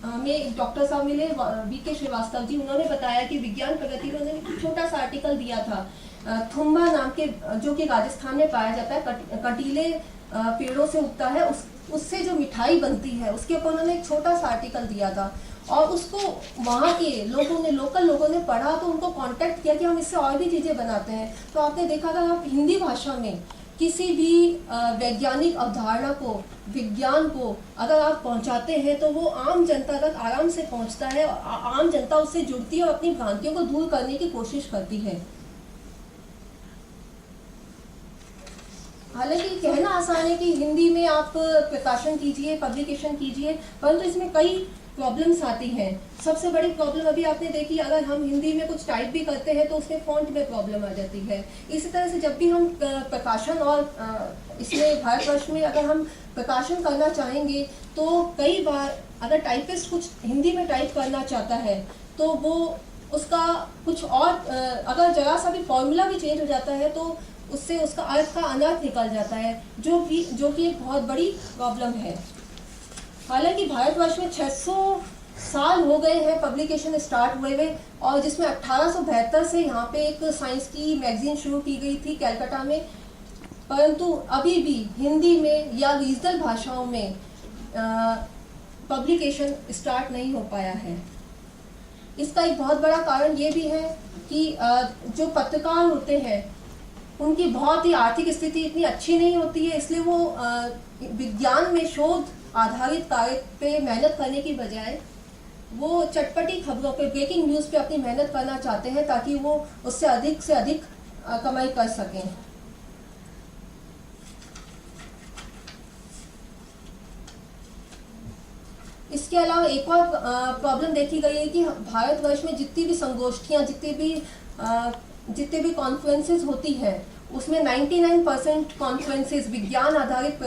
में डॉक्टर साहब मिले, वीके श्रीवास्तव जी, उन्होंने बताया कि विज्ञान प्रगति में उन्होंने एक छोटा सा आर्टिकल दिया था, थुम्बा नाम के, जो कि राजस्थान में पाया जाता है, कटीले पेड़ों से उगता है, उससे जो मिठाई बनती है उसके ऊपर उन्होंने एक छोटा सा आर्टिकल दिया था और उसको वहाँ के लोगों ने, लोकल लोगों ने पढ़ा तो उनको कांटेक्ट किया कि हम इससे और भी चीज़ें बनाते हैं। तो आपने देखा था, आप हिंदी भाषा में किसी भी वैज्ञानिक अवधारणा को, विज्ञान को अगर आप पहुंचाते हैं तो वो आम जनता तक आराम से पहुंचता है, आम जनता उससे जुड़ती है और अपनी भ्रांतियों को दूर करने की कोशिश करती है। हालांकि कहना आसान है कि हिंदी में आप प्रकाशन कीजिए, पब्लिकेशन कीजिए, परंतु इसमें कई प्रॉब्लम्स आती हैं। सबसे बड़ी प्रॉब्लम अभी आपने देखी, अगर हम हिंदी में कुछ टाइप भी करते हैं तो उसमें फॉन्ट में प्रॉब्लम आ जाती है। इसी तरह से जब भी हम प्रकाशन और इसमें भारतवर्ष में अगर हम प्रकाशन करना चाहेंगे तो कई बार अगर टाइपिस्ट कुछ हिंदी में टाइप करना चाहता है तो वो उसका कुछ और, अगर जरा सा भी फॉर्मूला भी चेंज हो जाता है तो उससे उसका अर्थ का अनर्थ निकल जाता है, जो कि एक बहुत बड़ी प्रॉब्लम है। हालांकि भारतवर्ष में 600 साल हो गए हैं पब्लिकेशन स्टार्ट हुए हुए, और जिसमें 1872 से यहाँ पे एक साइंस की मैगजीन शुरू की गई थी कैलकाटा में, परंतु अभी भी हिंदी में या रीजनल भाषाओं में पब्लिकेशन स्टार्ट नहीं हो पाया है। इसका एक बहुत बड़ा कारण ये भी है कि जो पत्रकार होते हैं उनकी बहुत ही आर्थिक स्थिति इतनी अच्छी नहीं होती है, इसलिए वो विज्ञान में शोध आधारित कार्य पे मेहनत करने की बजाय वो चटपटी खबरों पे, ब्रेकिंग न्यूज़ पे अपनी मेहनत करना चाहते हैं ताकि वो उससे अधिक से अधिक कमाई कर सकें। इसके अलावा एक और प्रॉब्लम देखी गई है कि भारतवर्ष में जितनी भी संगोष्ठियाँ, जितने भी कॉन्फ्रेंसेस होती हैं उसमें 99% कॉन्फ्रेंसेस, विज्ञान आधारित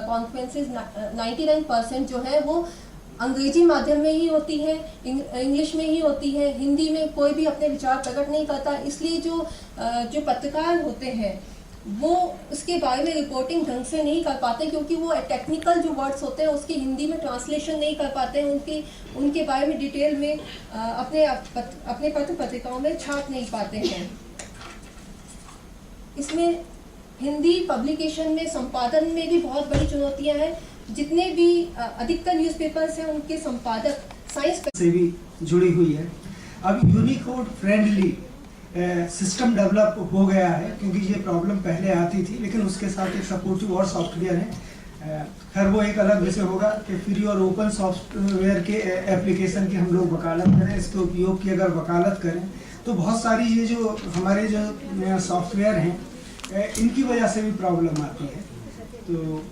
कॉन्फ्रेंसेस 99% जो है वो अंग्रेजी माध्यम में ही होती है, इंग्लिश में ही होती है, हिंदी में कोई भी अपने विचार प्रकट नहीं करता। इसलिए जो पत्रकार होते हैं वो उसके बारे में रिपोर्टिंग ढंग से नहीं कर पाते, क्योंकि वो टेक्निकल जो वर्ड्स होते हैं उसकी हिंदी में ट्रांसलेशन नहीं कर पाते हैं, उनके बारे में डिटेल में अपने पत्र पत्रिकाओं में छाप नहीं पाते हैं। इसमें हिंदी पब्लिकेशन में संपादन में भी बहुत बड़ी चुनौतियां हैं। जितने भी अधिकतर न्यूज़पेपर्स हैं उनके संपादक साइंस से भी जुड़ी हुई है। अब यूनिकोड फ्रेंडली सिस्टम डेवलप हो गया है, क्योंकि ये प्रॉब्लम पहले आती थी, लेकिन उसके साथ एक सपोर्टिव और सॉफ्टवेयर है। खैर वो एक अलग विषय होगा कि फ्री और ओपन सॉफ्टवेयर के एप्लीकेशन की हम लोग वकालत करें, इसके उपयोग की अगर वकालत करें तो बहुत सारी ये जो हमारे जो सॉफ्टवेयर हैं इनकी वजह से भी प्रॉब्लम आती है। तो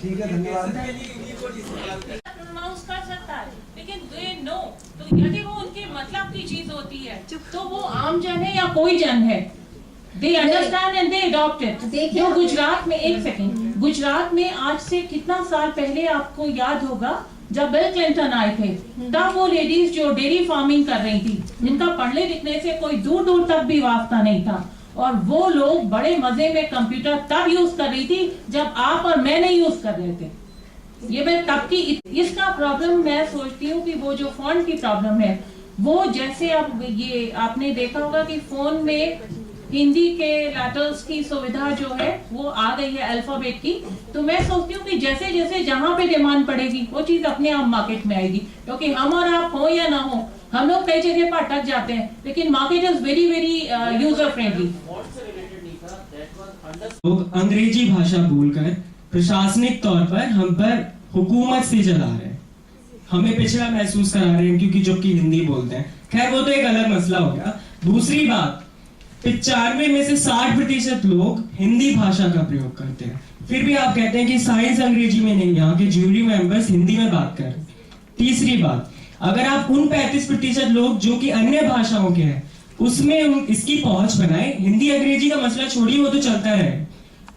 ठीक है, धन्यवाद। कर सकता है, लेकिन दे नो, तो यदि वो उनके मतलब की चीज होती है तो वो आम जन है या कोई जन है, they understand and they adopt it. जो गुजरात में, एक सेकंड, गुजरात में आज से कितना साल पहले आपको याद होगा जब बिल क्लिंटन आए थे, तब वो लेडीज जो डेयरी फार्मिंग कर रही थी, जिनका पढ़ने लिखने से कोई दूर दूर तक भी वास्ता नहीं था, और वो लोग बड़े मजे में कंप्यूटर तब यूज कर रही थी जब आप और मैं नहीं यूज कर रहे थे। ये मैं तब की, इसका प्रॉब्लम मैं सोचती हूँ कि वो जो फॉन्ट की प्रॉब्लम है, वो जैसे अब ये आपने देखा होगा कि फोन में हिंदी के लेटर्स की सुविधा जो है वो आ गई है, अल्फाबेट की। तो मैं सोचती हूँ कि जैसे जैसे जहाँ पे डिमांड पड़ेगी वो चीज अपने आप मार्केट में आएगी, क्योंकि हम और आप हो या ना हो, हम लोग कई जगह पर अटक जाते हैं, लेकिन market is very very user friendly. लोग अंग्रेजी भाषा बोलकर प्रशासनिक तौर पर हम पर हुकूमत से चला रहे हैं, हमें पिछड़ा महसूस करा रहे हैं, क्योंकि जबकि हिंदी बोलते हैं। खैर वो तो एक अलग मसला हो गया। दूसरी बात, 95 में से 60% लोग हिंदी भाषा का प्रयोग करते हैं, फिर भी आप कहते हैं कि साइंस अंग्रेजी में नहीं, यहाँ के ज्यूरी मेंबर्स हिंदी में बात कर रहे हैं। तीसरी बात, अगर आप उन 35% लोग जो कि अन्य भाषाओं के हैं उसमें इसकी पहुंच बनाए, हिंदी अंग्रेजी का मसला छोड़िए, वो तो चलता रहे,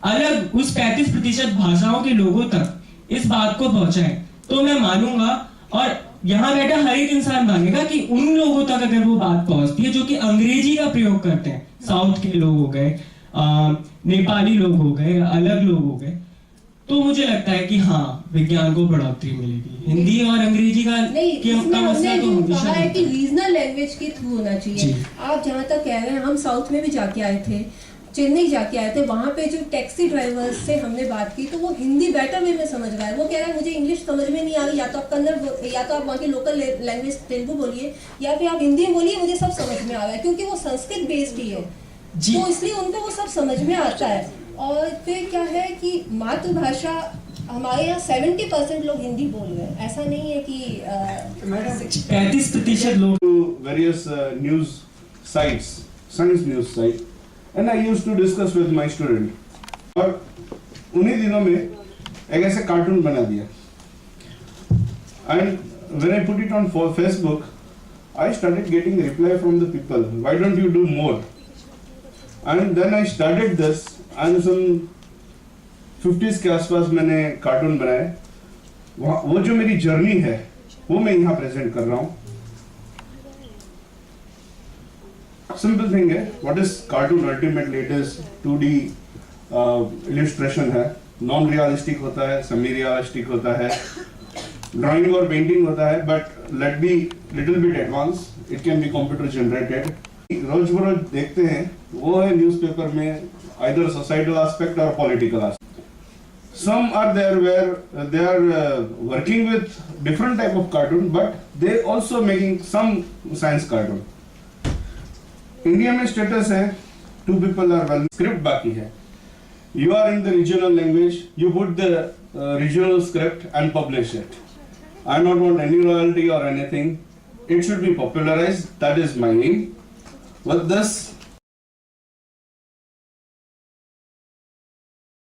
अलग उस 35% भाषाओं के लोगों तक इस बात को पहुंचाए, तो मैं मानूंगा, और यहाँ बैठा हर एक इंसान मानेगा कि उन लोगों तक अगर वो बात पहुंचती है जो कि अंग्रेजी का प्रयोग करते हैं, साउथ के लोग हो गए, नेपाली लोग हो गए, अलग लोग हो गए, तो मुझे लगता है कि हाँ विज्ञान को बढ़ोतरी मिलेगी। हिंदी और अंग्रेजी का नहीं, का इसमें मसला हमने तो जो हमेशा कहा है रहता कि है। रीजनल लैंग्वेज के थ्रू होना चाहिए। जी। आप जहाँ तक कह रहे हैं, हम साउथ में भी जाके आए थे, चेन्नई जाके आए थे, वहाँ पे जो टैक्सी ड्राइवर्स से हमने बात की तो वो हिंदी बेटर वे में समझ रहा है। वो कह रहा है मुझे इंग्लिश समझ में नहीं आ रही, या तो आप कन्नड़ या तो आप वहाँ की लोकल लैंग्वेज तेलुगु बोलिए या फिर आप हिंदी बोलिए, मुझे सब समझ में आ रहा है, क्योंकि वो संस्कृत बेस्ड ही है। जी। तो इसलिए उनको वो सब समझ में आता है। और फिर क्या है कि मातृभाषा हमारे यहाँ 70% लोग हिंदी बोल रहे हैं, ऐसा नहीं है कि मैडम 35% लोग to various news sites, science news site, and I used to discuss with my student. और उन्हीं दिनों में एक ऐसे कार्टून बना दिया, and when I put it on Facebook, I started getting reply from the people. Why don't you do more? And then I started this, and some 50s के आसपास मैंने कार्टून बनाए। वो जो मेरी जर्नी है वो मैं यहाँ प्रेजेंट कर रहा हूँ। सिंपल थिंग है, what is cartoon ultimately it is 2D illustration है, नॉन रियलिस्टिक होता है, सेमी रियलिस्टिक होता है, ड्राइंग और पेंटिंग होता है, but let be little bit advance, it can be computer generated. रोज बरोज देखते हैं वो है न्यूज़पेपर में आइदर सोसाइटल एस्पेक्ट और political aspect. Some are there where they are working with different type of cartoon, but they also making some science cartoon. India में status है, 2 people are well, स्क्रिप्ट बाकी है। You are in the regional language, you put the regional script and publish it. I don't want any royalty or anything. It should be popularized. That is my aim. With this,